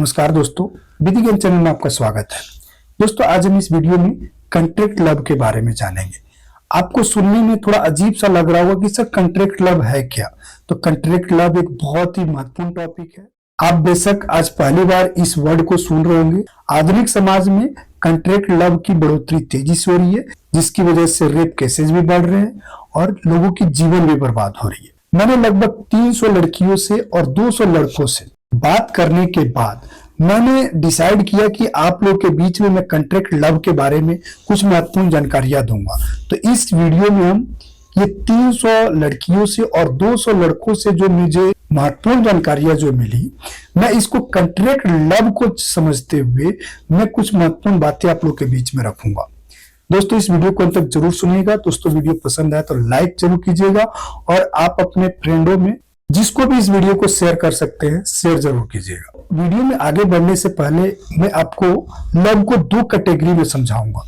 नमस्कार दोस्तों, विधि ज्ञान चैनल में आपका स्वागत है। दोस्तों, आज हम इस वीडियो में कंट्रैक्ट लव के बारे में जानेंगे। आपको सुनने में थोड़ा अजीब सा लग रहा होगा कि सर कंट्रैक्ट लव है क्या। तो कंट्रैक्ट लव एक बहुत ही महत्वपूर्ण टॉपिक है। आप बेशक आज पहली बार इस वर्ड को सुन रहे होंगे। आधुनिक समाज में कंट्रैक्ट लव की बढ़ोतरी तेजी से हो रही है, जिसकी वजह से रेप केसेस भी बढ़ रहे हैं और लोगों की जीवन भी बर्बाद हो रही है। मैंने लगभग 300 लड़कियों से और 200 लड़कों से बात करने के बाद मैंने डिसाइड किया कि आप लोग के बीच में मैं कंट्रैक्ट लव के बारे में कुछ महत्वपूर्ण जानकारियां दूंगा। तो इस वीडियो में हम ये 300 लड़कियों से और 200 लड़कों से जो मुझे महत्वपूर्ण जानकारियां जो मिली, मैं इसको कंट्रैक्ट लव को समझते हुए मैं कुछ महत्वपूर्ण बातें आप लोग के बीच में रखूंगा। दोस्तों, इस वीडियो को अंत तक जरूर सुनिएगा। दोस्तों, वीडियो पसंद आए तो लाइक जरूर कीजिएगा और आप अपने फ्रेंडों में जिसको भी इस वीडियो को शेयर कर सकते हैं, शेयर जरूर कीजिएगा। वीडियो में आगे बढ़ने से पहले मैं आपको लव को दो कैटेगरी में समझाऊंगा,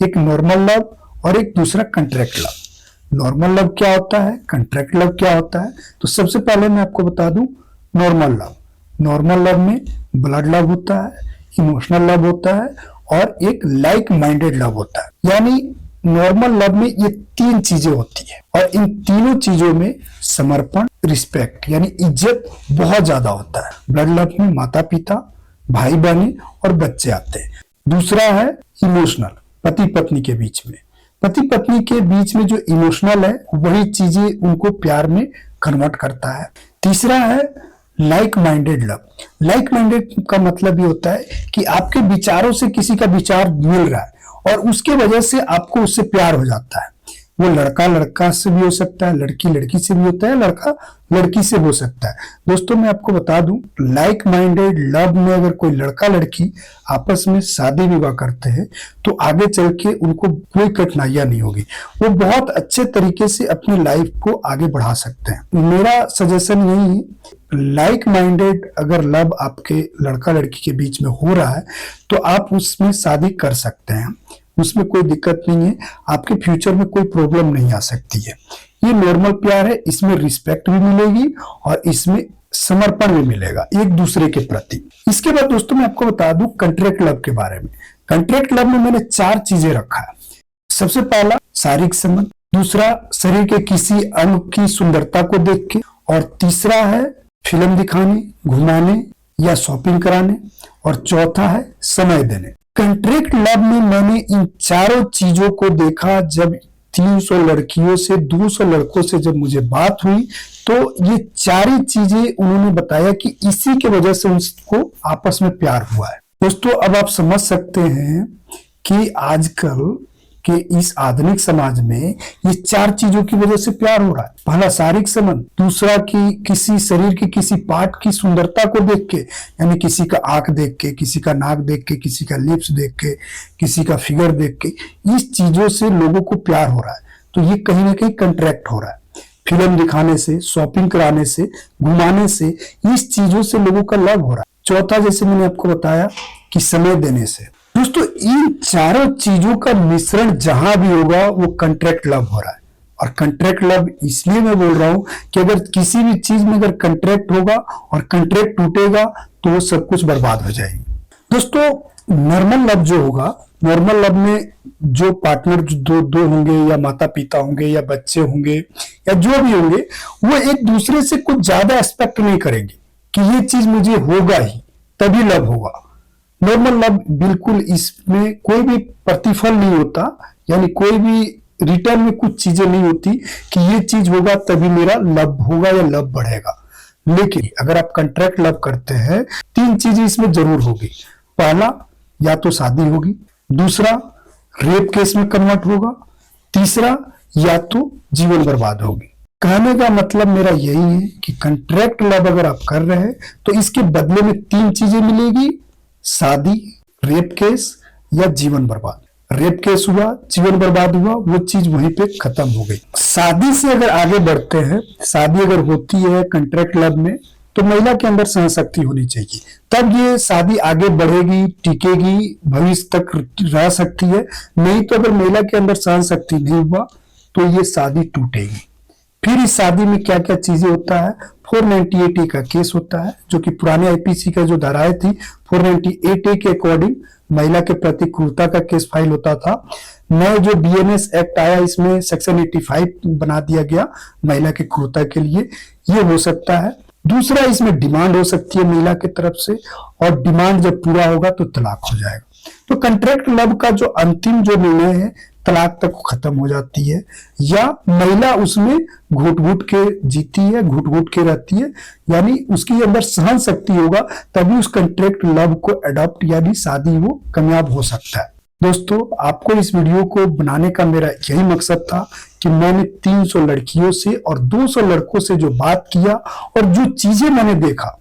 एक नॉर्मल लव और एक दूसरा कंट्रैक्ट लव। नॉर्मल लव क्या होता है, कंट्रैक्ट लव क्या होता है, तो सबसे पहले मैं आपको बता दूं नॉर्मल लव। नॉर्मल लव में ब्लड लव होता है, इमोशनल लव होता है और एक लाइक माइंडेड लव होता है। यानी नॉर्मल लव में ये तीन चीजें होती है और इन तीनों चीजों में समर्पण, रिस्पेक्ट यानी इज्जत बहुत ज्यादा होता है। ब्लड लव में माता पिता, भाई बहन और बच्चे आते हैं। दूसरा है इमोशनल, पति पत्नी के बीच में। पति पत्नी के बीच में जो इमोशनल है वही चीजें उनको प्यार में कन्वर्ट करता है। तीसरा है like minded love. Like minded का मतलब ये होता है कि आपके विचारों से किसी का विचार मिल रहा है और उसके वजह से आपको उससे प्यार हो जाता है। वो लड़का लड़का से भी हो सकता है, लड़की लड़की से भी होता है, लड़का लड़की से हो सकता है। दोस्तों, मैं आपको बता दूं, लाइक माइंडेड लव में अगर कोई लड़का लड़की आपस में शादी विवाह करते हैं तो आगे चल के उनको कोई कठिनाइयां नहीं होगी। वो बहुत अच्छे तरीके से अपनी लाइफ को आगे बढ़ा सकते हैं। मेरा सजेशन यही है, लाइक माइंडेड अगर लव आपके लड़का लड़की के बीच में हो रहा है तो आप उसमें शादी कर सकते हैं, उसमें कोई दिक्कत नहीं है। आपके फ्यूचर में कोई प्रॉब्लम नहीं आ सकती है। ये नॉर्मल प्यार है, इसमें रिस्पेक्ट भी मिलेगी और इसमें समर्पण भी मिलेगा एक दूसरे के प्रति। इसके बाद दोस्तों मैं आपको बता दूं कंट्रैक्ट लव के बारे में। कंट्रैक्ट लव में मैंने 4 चीजें रखा है। सबसे पहला शारीरिक संबंध, दूसरा शरीर के किसी अंग की सुंदरता को देख के, और तीसरा है फिल्म दिखाने, घुमाने या शॉपिंग कराने, और चौथा है समय देने। कंट्रैक्ट लव में मैंने इन चारों चीजों को देखा। जब 300 लड़कियों से 200 लड़कों से जब मुझे बात हुई तो ये चारों चीजें उन्होंने बताया कि इसी के वजह से उनको आपस में प्यार हुआ है। दोस्तों, अब आप समझ सकते हैं कि आजकल कि इस आधुनिक समाज में ये 4 चीजों की वजह से प्यार हो रहा है। पहला शारीरिक संबंध, दूसरा कि किसी शरीर के किसी पार्ट की सुंदरता को देख के, यानी किसी का आंख देख के, किसी का नाक देख के, किसी का लिप्स देख के, किसी का फिगर देख के, इस चीजों से लोगों को प्यार हो रहा है। तो ये कहीं ना कहीं कंट्रैक्ट हो रहा है। फिल्म दिखाने से, शॉपिंग कराने से, घुमाने से, इस चीजों से लोगों का लव हो रहा है। चौथा, जैसे मैंने आपको बताया कि समय देने से। दोस्तों, इन चारों चीजों का मिश्रण जहां भी होगा वो कंट्रैक्ट लव हो रहा है। और कंट्रैक्ट लव इसलिए मैं बोल रहा हूं कि अगर किसी भी चीज में अगर कंट्रैक्ट होगा और कंट्रैक्ट टूटेगा तो वो सब कुछ बर्बाद हो जाएगी। दोस्तों, नॉर्मल लव जो होगा, नॉर्मल लव में जो पार्टनर दो होंगे, या माता पिता होंगे, या बच्चे होंगे, या जो भी होंगे, वो एक दूसरे से कुछ ज्यादा एक्सपेक्ट नहीं करेंगे कि ये चीज मुझे होगा ही तभी लव होगा। नॉर्मल लव बिल्कुल इसमें कोई भी प्रतिफल नहीं होता, यानी कोई भी रिटर्न में कुछ चीजें नहीं होती कि ये चीज होगा तभी मेरा लव होगा या लव बढ़ेगा। लेकिन अगर आप कंट्रैक्ट लव करते हैं, 3 चीजें इसमें जरूर होगी। पहला, या तो शादी होगी, दूसरा रेप केस में कन्वर्ट होगा, तीसरा या तो जीवन बर्बाद होगी। कहने का मतलब मेरा यही है कि कंट्रैक्ट लव अगर आप कर रहे हैं तो इसके बदले में 3 चीजें मिलेगी, शादी, रेप केस या जीवन बर्बाद। रेप केस हुआ, जीवन बर्बाद हुआ, वो चीज वहीं पे खत्म हो गई। शादी से अगर आगे बढ़ते हैं, शादी अगर होती है कंट्रैक्ट लव में, तो महिला के अंदर सहनशक्ति होनी चाहिए, तब ये शादी आगे बढ़ेगी, टिकेगी, भविष्य तक रह सकती है। नहीं तो अगर महिला के अंदर सहनशक्ति नहीं हुआ तो ये शादी टूटेगी। फिर इस शादी में क्या क्या चीजें होता है, 498A का केस होता है, जो कि पुराने आईपीसी का जो धाराएं थी 498A के अकॉर्डिंग महिला के प्रति क्रूरता का केस फाइल होता था। नए जो बीएनएस एक्ट आया, इसमें सेक्शन 85 बना दिया गया महिला की क्रूरता के लिए, ये हो सकता है। दूसरा, इसमें डिमांड हो सकती है महिला की तरफ से, और डिमांड जब पूरा होगा तो तलाक हो जाएगा। तो कॉन्ट्रैक्ट लव का जो अंतिम जो निर्णय है, तलाक तक खत्म हो जाती है, या महिला उसमें घुट घुट के जीती है, घुट घुट के रहती है, यानी उसके अंदर सहन शक्ति होगा तभी उस कॉन्ट्रैक्ट लव को अडॉप्ट यानी शादी वो कामयाब हो सकता है। दोस्तों, आपको इस वीडियो को बनाने का मेरा यही मकसद था कि मैंने 300 लड़कियों से और 200 लड़कों से जो बात किया और जो चीजें मैंने देखा,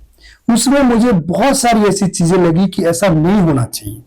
उसमें मुझे बहुत सारी ऐसी चीजें लगी कि ऐसा नहीं होना चाहिए।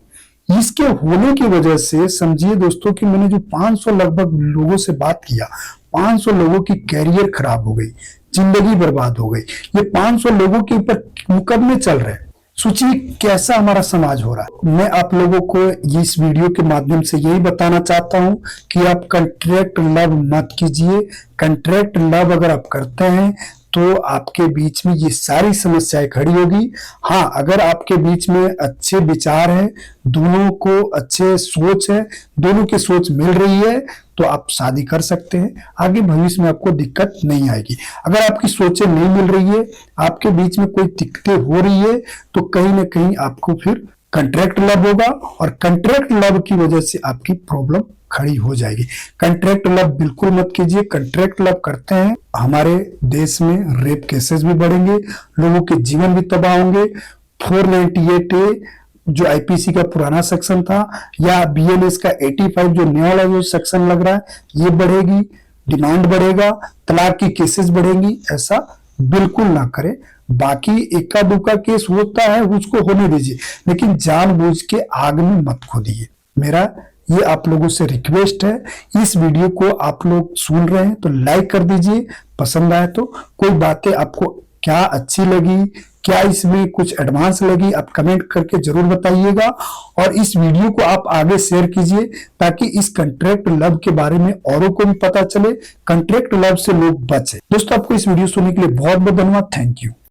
इसके होने की वजह से समझिए दोस्तों कि मैंने जो 500 लगभग लोगों से बात किया, 500 लोगों की कैरियर खराब हो गई, जिंदगी बर्बाद हो गई। ये 500 लोगों के ऊपर मुकदमे चल रहे हैं। सोचिए कैसा हमारा समाज हो रहा है। मैं आप लोगों को इस वीडियो के माध्यम से यही बताना चाहता हूं कि आप कॉन्ट्रैक्ट लव मत कीजिए। कॉन्ट्रैक्ट लव अगर आप करते हैं तो आपके बीच में ये सारी समस्याएं खड़ी होगी। हाँ, अगर आपके बीच में अच्छे विचार हैं, दोनों को अच्छे सोच है, दोनों की सोच मिल रही है, तो आप शादी कर सकते हैं। आगे भविष्य में आपको दिक्कत नहीं आएगी। अगर आपकी सोचें नहीं मिल रही है, आपके बीच में कोई दिक्कतें हो रही है, तो कहीं ना कहीं आपको फिर कॉन्ट्रैक्ट लव होगा, और कॉन्ट्रैक्ट लव की वजह से आपकी प्रॉब्लम खड़ी हो जाएगी। कॉन्ट्रैक्ट लव बिल्कुल मत कीजिए। कॉन्ट्रैक्ट लव करते हैं, हमारे देश में रेप केसेस भी बढ़ेंगे, लोगों के जीवन भी तबाह होंगे। 498A जो आईपीसी का पुराना सेक्शन था, या बीएनएस का 85 जो नया वाला जो सेक्शन लग रहा है, ये बढ़ेगी, डिमांड बढ़ेगा, तलाक की केसेस बढ़ेंगी। ऐसा बिल्कुल ना करें। बाकी इक्का दुक्का केस होता है, उसको होने दीजिए, लेकिन जानबूझ के आग में मत खोदिए। मेरा ये आप लोगों से रिक्वेस्ट है। इस वीडियो को आप लोग सुन रहे हैं तो लाइक कर दीजिए, पसंद आए तो। कोई बातें आपको क्या अच्छी लगी, क्या इसमें कुछ एडवांस लगी, आप कमेंट करके जरूर बताइएगा, और इस वीडियो को आप आगे शेयर कीजिए ताकि इस कॉन्ट्रैक्ट लव के बारे में औरों को भी पता चले, कॉन्ट्रैक्ट लव से लोग बचे। दोस्तों, आपको इस वीडियो सुनने के लिए बहुत बहुत धन्यवाद। Thank you.